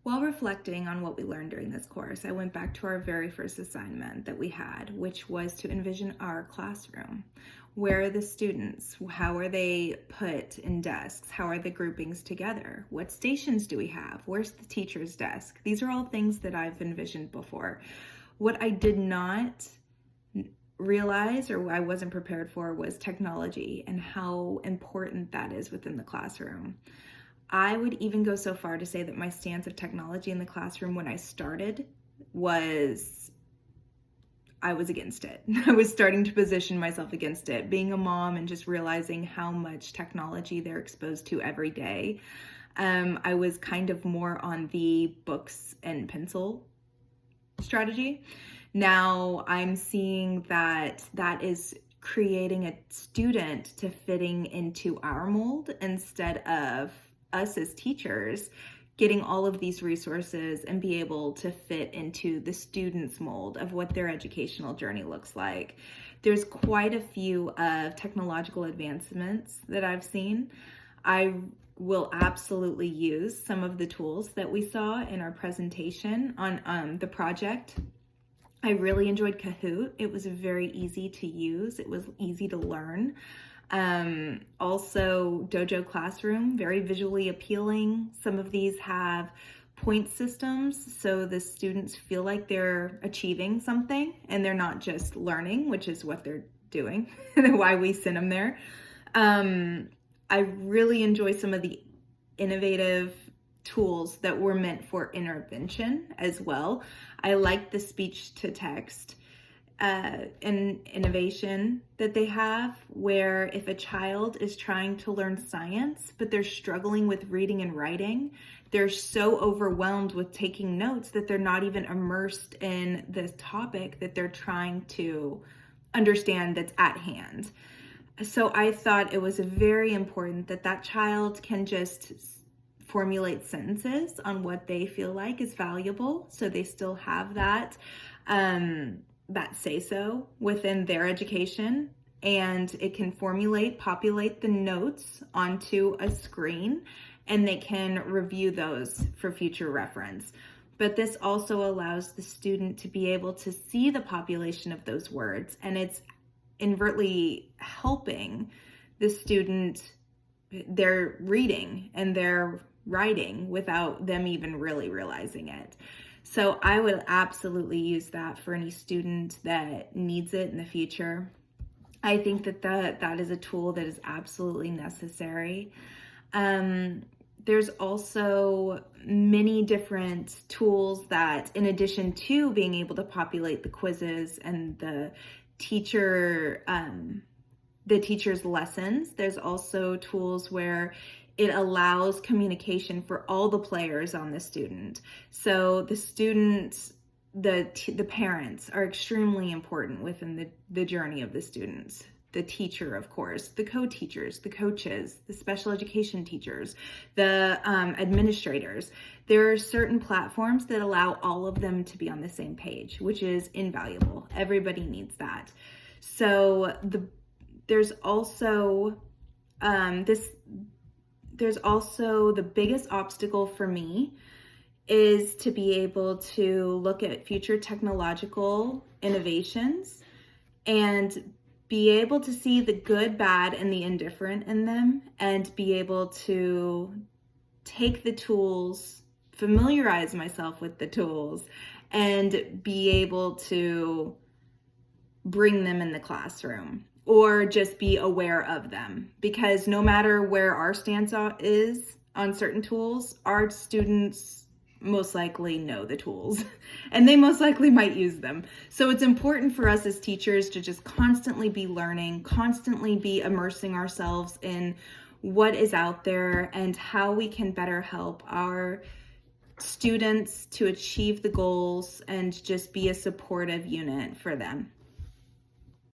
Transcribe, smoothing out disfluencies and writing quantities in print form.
While reflecting on what we learned during this course, I went back to our very first assignment that we had, which was to envision our classroom. Where are the students? How are they put in desks? How are the groupings together? What stations do we have? Where's the teacher's desk? These are all things that I've envisioned before. What I did not realize or I wasn't prepared for was technology and how important that is within the classroom. I would even go so far to say that my stance of technology in the classroom when I started was I was against it. I was starting to position myself against it. Being a mom and just realizing how much technology they're exposed to every day, I was kind of more on the books and pencil strategy. Now I'm seeing that that is creating a student to fitting into our mold instead of us as teachers getting all of these resources and be able to fit into the student's mold of what their educational journey looks like. There's quite a few of technological advancements that I've seen. I will absolutely use some of the tools that we saw in our presentation on the project. I really enjoyed Kahoot. It was very easy to use. It was easy to learn. Also Dojo Classroom, very visually appealing. Some of these have point systems, so the students feel like they're achieving something and they're not just learning, which is what they're doing and why we send them there. I really enjoy some of the innovative tools that were meant for intervention as well. I like the speech to text and innovation that they have, where if a child is trying to learn science but they're struggling with reading and writing, they're so overwhelmed with taking notes that they're not even immersed in the topic that they're trying to understand that's at hand. So I thought it was very important that that child can just formulate sentences on what they feel like is valuable, so they still have that say-so within their education, and it can populate the notes onto a screen, and they can review those for future reference. But this also allows the student to be able to see the population of those words, and it's inadvertently helping the student, their reading and their writing without them even really realizing it. So I would absolutely use that for any student that needs it in the future. I think that is a tool that is absolutely necessary. There's also many different tools that, in addition to being able to populate the quizzes and the teacher's lessons, there's also tools where it allows communication for all the players on the student. So the students, the parents are extremely important within the journey of the students. The teacher, of course, the co-teachers, the coaches, the special education teachers, the administrators. There are certain platforms that allow all of them to be on the same page, which is invaluable. Everybody needs that. So there's also the biggest obstacle for me is to be able to look at future technological innovations and be able to see the good, bad, and the indifferent in them, and be able to take the tools, familiarize myself with the tools, and be able to bring them in the classroom, or just be aware of them. Because no matter where our stance is on certain tools, our students most likely know the tools and they most likely might use them. So it's important for us as teachers to just constantly be learning, constantly be immersing ourselves in what is out there and how we can better help our students to achieve the goals and just be a supportive unit for them.